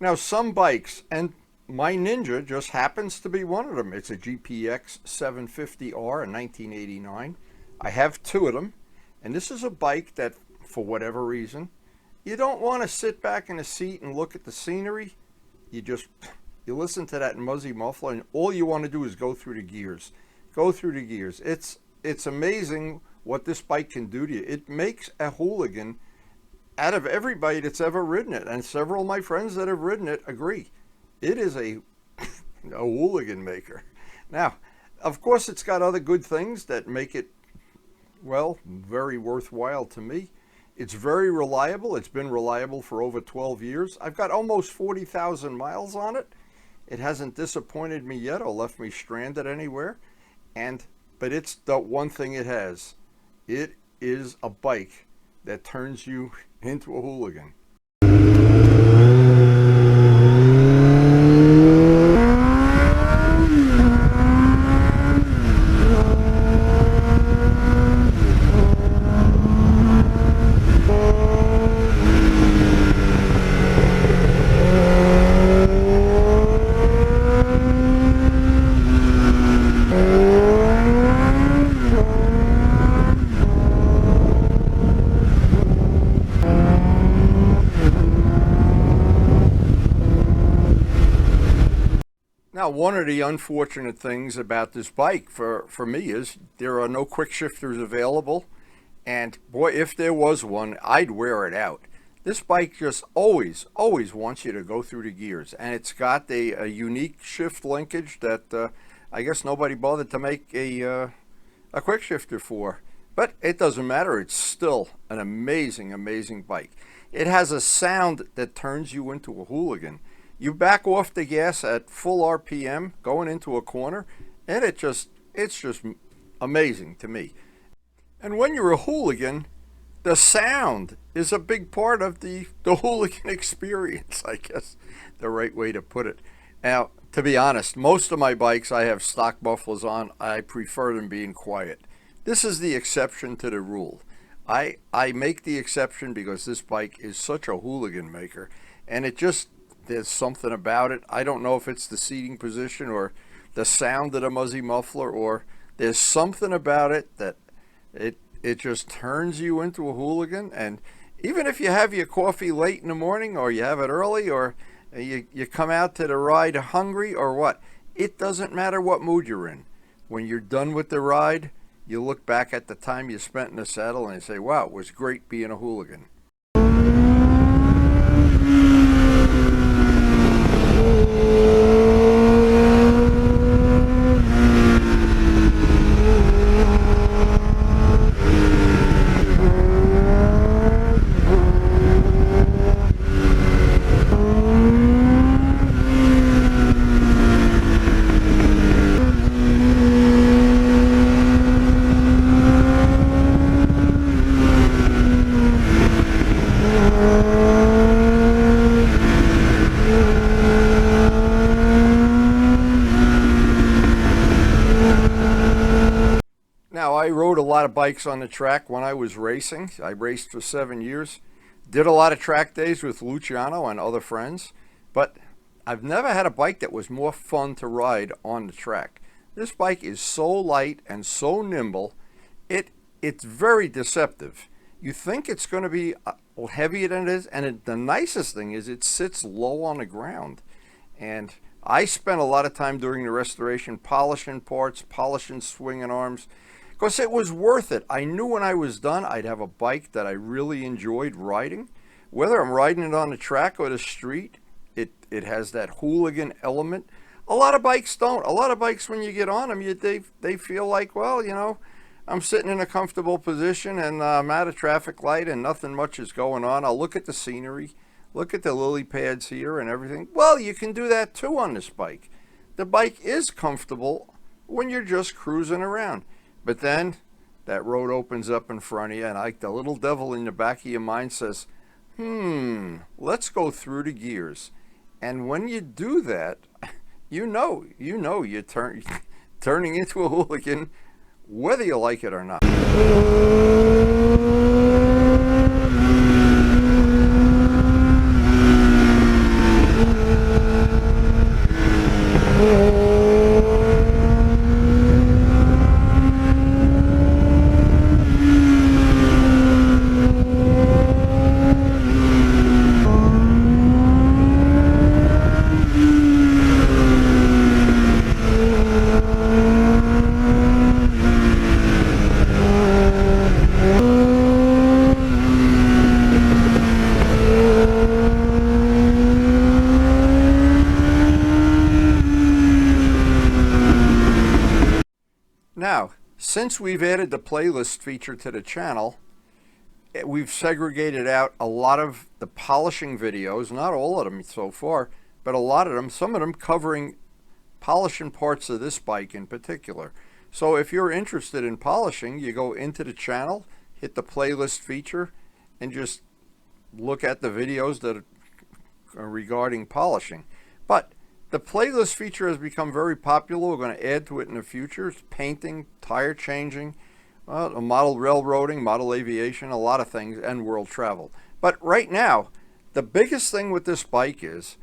Now some bikes, and my Ninja just happens to be one of them. It's a Gpx750R in 1989. I have two of them, and this is a bike that, for whatever reason, you don't want to sit back in a seat and look at the scenery. You listen to that muzzy muffler, and all you want to do is go through the gears. Go through the gears. It's amazing what this bike can do to you. It makes a Hooligan out of everybody that's ever ridden it, and several of my friends that have ridden it agree. It is a Hooligan maker. Now, of course, it's got other good things that make it, well, very worthwhile to me. It's very reliable. It's been reliable for over 12 years. I've got almost 40,000 miles on it. It hasn't disappointed me yet or left me stranded anywhere. But it's the one thing it has. It is a bike that turns you into a hooligan. Now, one of the unfortunate things about this bike for me is there are no quick shifters available. And boy, if there was one, I'd wear it out. This bike just always wants you to go through the gears. And it's got a unique shift linkage that I guess nobody bothered to make a quick shifter for. But it doesn't matter. It's still an amazing, amazing bike. It has a sound that turns you into a hooligan. You back off the gas at full RPM going into a corner, and it's just amazing to me. And when you're a hooligan, the sound is a big part of the hooligan experience, I guess the right way to put it. Now, to be honest, most of my bikes I have stock mufflers on. I prefer them being quiet. This is the exception to the rule. I make the exception because this bike is such a hooligan maker, and there's something about it. I don't know if it's the seating position or the sound of the muzzy muffler, or there's something about it that it just turns you into a hooligan. And even if you have your coffee late in the morning, or you have it early, or you come out to the ride hungry or what, it doesn't matter what mood you're in. When you're done with the ride, you look back at the time you spent in the saddle and you say, wow, it was great being a hooligan. Now, I rode a lot of bikes on the track when I was racing. I raced for 7 years. Did a lot of track days with Luciano and other friends. But I've never had a bike that was more fun to ride on the track. This bike is so light and so nimble. It's very deceptive. You think it's going to be heavier than it is. And the nicest thing is it sits low on the ground. And I spent a lot of time during the restoration polishing parts, polishing swinging arms. Because it was worth it. I knew when I was done, I'd have a bike that I really enjoyed riding. Whether I'm riding it on the track or the street, it has that hooligan element. A lot of bikes don't. A lot of bikes, when you get on them, they feel like, well, you know, I'm sitting in a comfortable position and I'm at a traffic light and nothing much is going on. I'll look at the scenery, look at the lily pads here and everything. Well, you can do that too on this bike. The bike is comfortable when you're just cruising around. But then that road opens up in front of you, and like the little devil in the back of your mind says, let's go through the gears. And when you do that, you know you're turning into a hooligan, whether you like it or not. Since we've added the playlist feature to the channel, we've segregated out a lot of the polishing videos, not all of them so far, but a lot of them, some of them covering polishing parts of this bike in particular. So if you're interested in polishing, you go into the channel, hit the playlist feature, and just look at the videos that are regarding polishing. But the playlist feature has become very popular. We're going to add to it in the future. It's painting, tire changing, model railroading, model aviation, a lot of things, and world travel. But right now, the biggest thing with this bike is,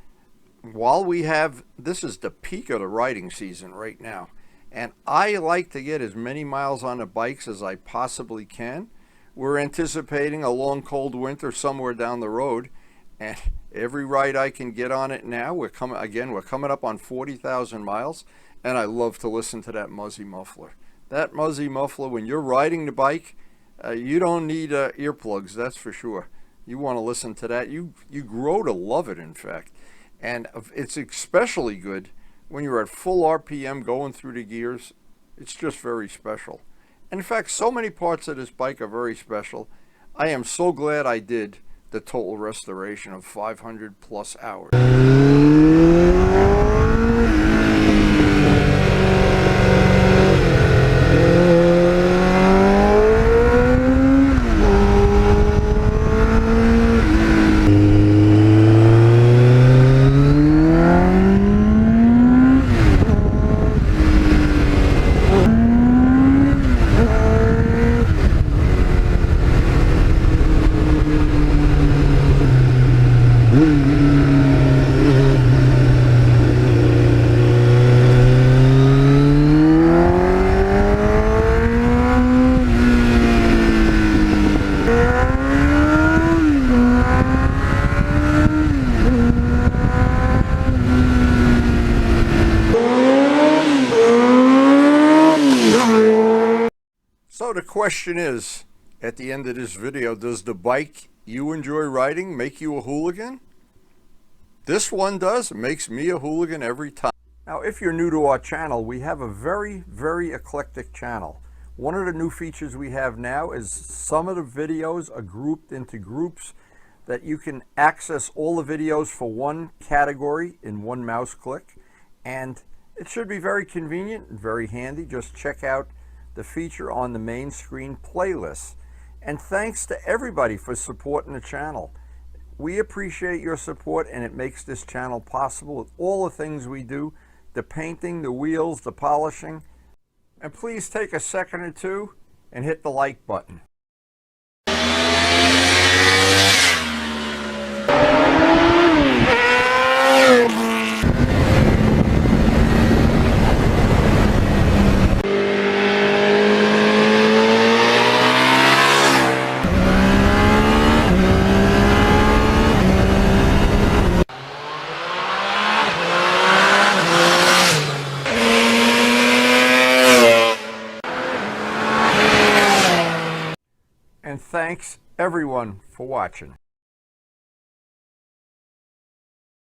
while we have, this is the peak of the riding season right now, and I like to get as many miles on the bikes as I possibly can. We're anticipating a long cold winter somewhere down the road, and every ride I can get on it now, we're coming up on 40,000 miles, and I love to listen to that Muzzy muffler. That Muzzy muffler, when you're riding the bike, you don't need earplugs, that's for sure. You want to listen to that. You grow to love it, in fact. And it's especially good when you're at full RPM going through the gears. It's just very special. And in fact, so many parts of this bike are very special. I am so glad I did the total restoration of 500 plus hours. So the question is, at the end of this video, does the bike you enjoy riding make you a hooligan? This one does. It makes me a hooligan every time. Now, if you're new to our channel, we have a very, very eclectic channel. One of the new features we have now is some of the videos are grouped into groups that you can access all the videos for one category in one mouse click. And it should be very convenient and very handy. Just check out the feature on the main screen, playlist. And thanks to everybody for supporting the channel. We appreciate your support, and it makes this channel possible with all the things we do, the painting, the wheels, the polishing. And please take a second or two and hit the like button. And thanks everyone for watching.